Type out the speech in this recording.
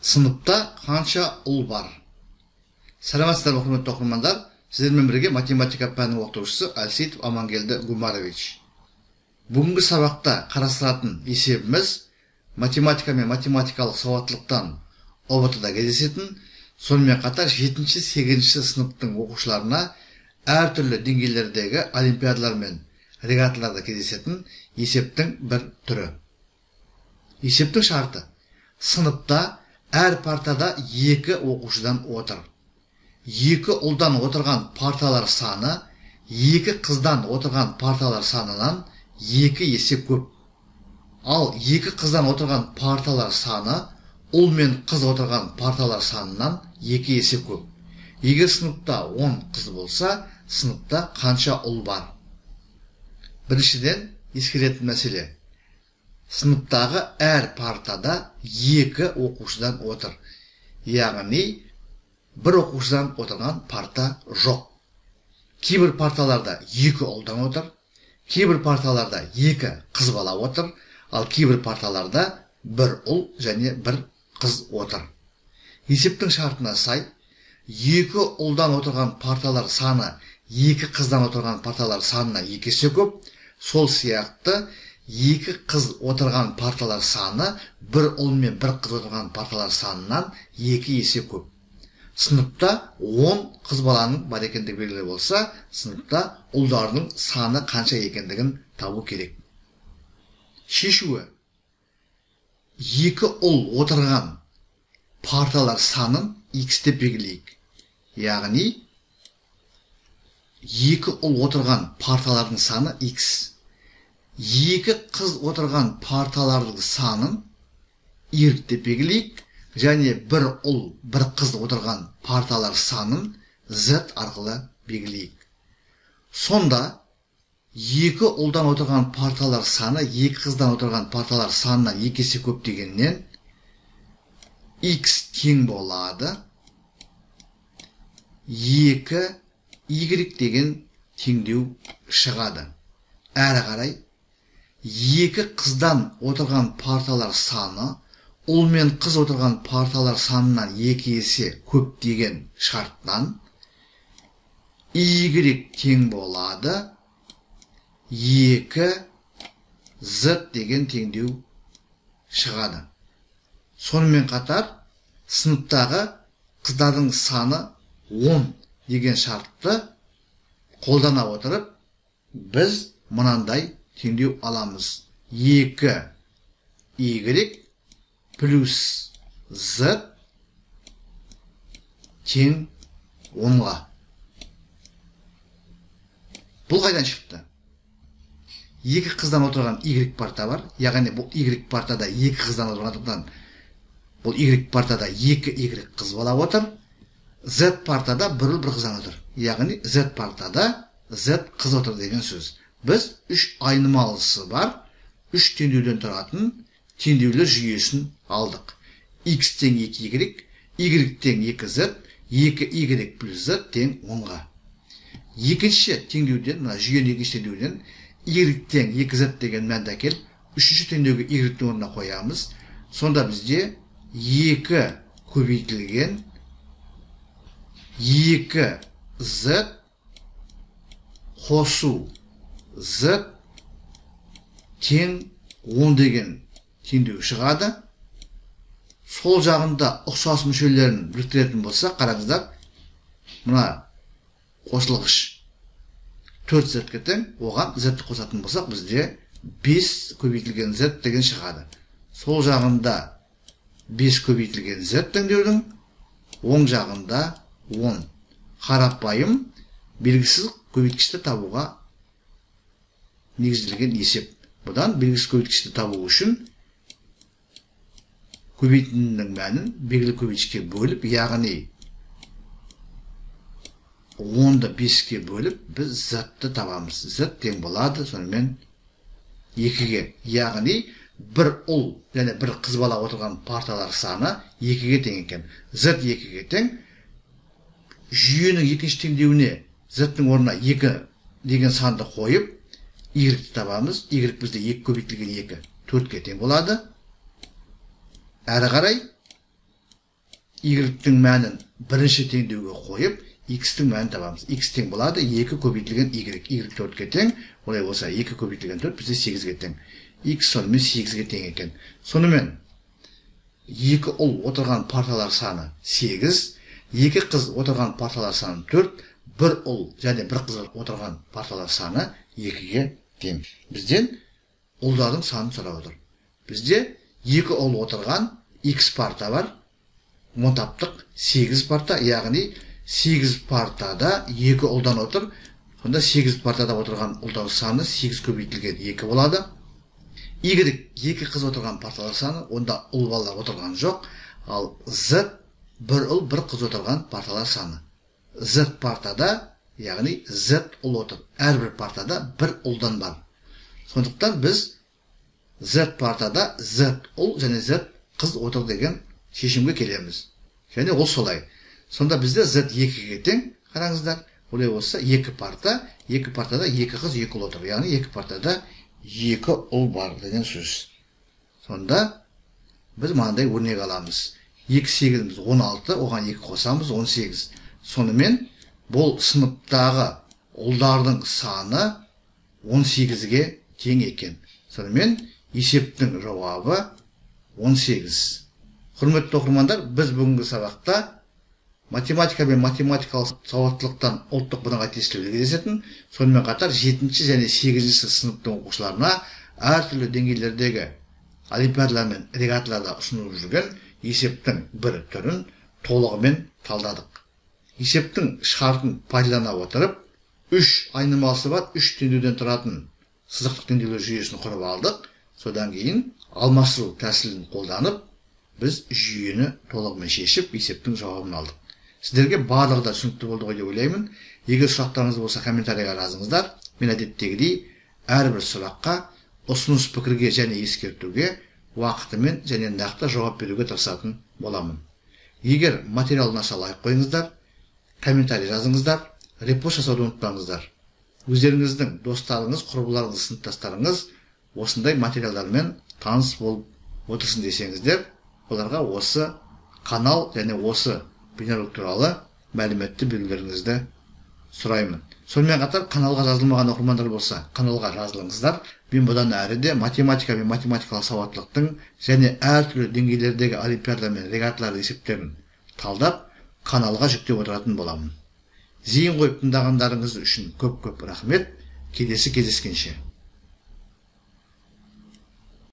Sınıpta qancha ұл бар? Саламатсыздар ма, құрметті оқырмандар? Сіздермен бірге математика пәнінің оқытушысы Әлсейітов Амангелді Гумарович. Бүгінгі сабақта қарастыратын есебіміз математика мен математикалық сауаттылықтан ОБТ-да кездесетін, сонымен қатар 7-8 сыныптың оқушыларына әртүрлі деңгейлердегі олимпиадалар мен регаталарда кездесетін есептің бір түрі. Есептің шарты: сыныпта әр партада 2 оқушыдан отыр. 2 ұлдан отырған парталар саны 2 қыздан отырған парталар санынан 2 есе көп. Ал 2 қыздан отырған парталар саны ұл мен қыз отырған парталар санынан 2 есе көп. Егер сыныпта 10 қыз болса, сыныпта қанша ұл бар? Біріншіден ескеретін мәселе: сыныптағы әр партада 2 оқушыдан отыр. Яғни бір оқушыдан отырған парта жоқ. Кейбір парталарда 2 ұлдан отыр, кейбір парталарда 2 қыз бала отыр, ал кейбір парталарда 1 ұл және 1 қыз отыр. Есептің шартына сай, 2 ұлдан отырған парталар саны 2 қыздан отырған парталар санына 2 есе көп. Сол сияқты 2 қыз отырған парталар саны 1 ұл мен 1 қыз отырған парталар санынан 2 есе көп. Сыныпта 10 қыз баланың бар екендігі белгілі болса, сыныпта ұлдардың саны қанша екендігін табу керек. Шешуі: 2 ұл отырған парталар санын x деп белгілейік. Яғни 2 ұл отырған парталардың саны x. 2 қыз отырған парталардың санын y деп белгілейік. Және 1 ұл, 1 қыз отырған парталар санын z арқылы белгілейік. Сонда 2 ұлдан отырған парталар саны 2 қыздан отырған парталар санынан 2 есе көп дегеннен x тең болады 2y деген теңдеу шығады. Әрі қарай 2 қыздан отырған парталар саны ұл мен қыз отырған парталар санынан 2 есе көп деген шарттан y тең болады 2z деген теңдеу шығады. Сонымен қатар сыныптағы қыздардың саны 10 деген шартты қолдана отырып, біз мынандай теңдеу аламыз: 2y плюс z тең 10-ға. Бұл қайдан шықты? 2 қыздан отырған y парта бар. Яғни бұл y партада 2 қыздан отырғандықтан бұл y партада 2y қыз бала отыр. Z партада 1 ұл 1 қыздан отыр. Яғни z партада z қыз отыр деген сөз. Біз 3 айнымалысы бар 3 теңдеуден тұратын теңдеулер жүйесін алдық. X тең 2y, y тең 2z, 2y плюс z тең 10-ға. Екінші теңдеуден, мына жүйенің екінші теңдеуден y тең 2z деген мәнді әкел, үшінші теңдеуге y-дің орнына қоямыз. Сонда бізде 2 көбейтілген 2z қосу z тең 10 деген теңдеу шығады. Сол жағында ұқсас мүшелерін біріктіретін болса, қараңыздар, мына қосылғыш 4z тең, оған z-ті қосатын болсақ, бізде 5 көбейтілген z деген шығады. Сол жағында 5 көбейтілген z теңдеудің, оң жағында 10. Қарапайым белгісіз көбейткішті табуға негізделген есеп. Бұдан белгісіз көбейткішті табу үшін көбейтіннің мәнін белгілі көбейткішке бөліп, яғни 10-ды 5-ке бөліп, біз z-ті табамыз. Z тең болады, сонымен 2-ге. Яғни 1 ұл және 1 қыз бала отырған парталар саны 2-ге тең екен. Z 2-ге тең. Жүйенің екінші теңдеуіне z-дің орнына 2 деген санды қойып, y-ті табамыз. Y бізде 2 көбейтілген 2 4-ге тең болады. Әрі қарай y-тің мәнін бірінші теңдеуге қойып, x-тің мәнін табамыз. X тең болады 2 көбейтілген y. Y 4-ке тең, олай болса 2 көбейтілген 4 бізде 8-ге тең. X сонымен 8-ге тең екен. Сонымен 2 ұл отырған парталар саны 8, 2 қыз отырған парталар саны 4, 1 ұл және 1 қыз отырған парталар саны 2-ге тең. Бізден ұлдардың санын сұрап отыр. Бізде 2 ұл отырған x парта бар. Оны таптық 8 парта, яғни 8 партада 2 ұлдан отыр. Сонда 8 партада отырған ұлдар саны 8 көбейтілген 2 болады. Y 2 қыз отырған парталар саны, онда ұл балалар отырған жоқ. Ал Z 1 ұл 1 қыз отырған парталар саны. Z партада, яғни Z ұл отыр. Әрбір партада 1 ұлдан бар. Сондықтан біз Z партада Z ұл және Z қыз отыр деген шешімге келеміз. Және ол солай. Сонда бізде Z 2-ге тең, қараңыздар. Олай болса 2 партада 2 қыз 2 ұл отыр. Яғни 2 партада 2 ұл бар деген сөз. Сонда біз мынандай өрнек аламыз. 2 8-іміз 16, оған 2 қосамыз 18. Сонымен бұл сыныптағы ұлдардың саны 18-ге тең екен. Сонымен есептің жауабы 18. Құрметті оқырмандар, біз бүгінгі сабақта математика мен математикалық сауаттылықтан ұлттық бірыңғай тестілеуде кездесетін, сонымен қатар 7-ші және 8-ші сыныптың оқушыларына әртүрлі деңгейлердегі олимпиадалар мен регаталарда ұсынылып жүрген есептің бір түрін толығымен талдадық. Есептің шартын пайдалана отырып, 3 айнымалысы бар 3 теңдеуден тұратын сызықтық теңдеулер жүйесін құрып алдық. Содан кейін алмастыру тәсілін қолданып, біз жүйені толығымен шешіп, есептің жауабын алдық. Сіздерге барлығы да түсінікті болды ғой деп ойлаймын. Егер сұрақтарыңыз болса, комментарийға жазыңыздар. Мен әдеттегідей әрбір сұраққа ұсыныс пікірге және ескертуге уақытымен және нақты жауап беруге тырысатын боламын. Егер материал ұнаса лайк қойыңыздар, комментарий жазыңыздар, репост жасауды ұмытпаңыздар. Өздеріңіздің достарыңыз, құрбыларыңыз, сыныптастарыңыз осындай материалдармен таныс болып отырсын десеңіздер, оларға осы канал және осы бейнеролик туралы мәліметті берулеріңізді сұраймын. Сонымен қатар каналға жазылмаған оқырмандар болса, каналға жазылыңыздар. Мен бұдан әрі де математика мен математикалық сауаттылықтың және әртүрлі деңгейлердегі олимпиада мен регаталар есептерін талдап, каналға жүктеп отыратын боламын. Зейін қойып тыңдағандарыңыз үшін көп-көп рахмет. Келесі кездескенше.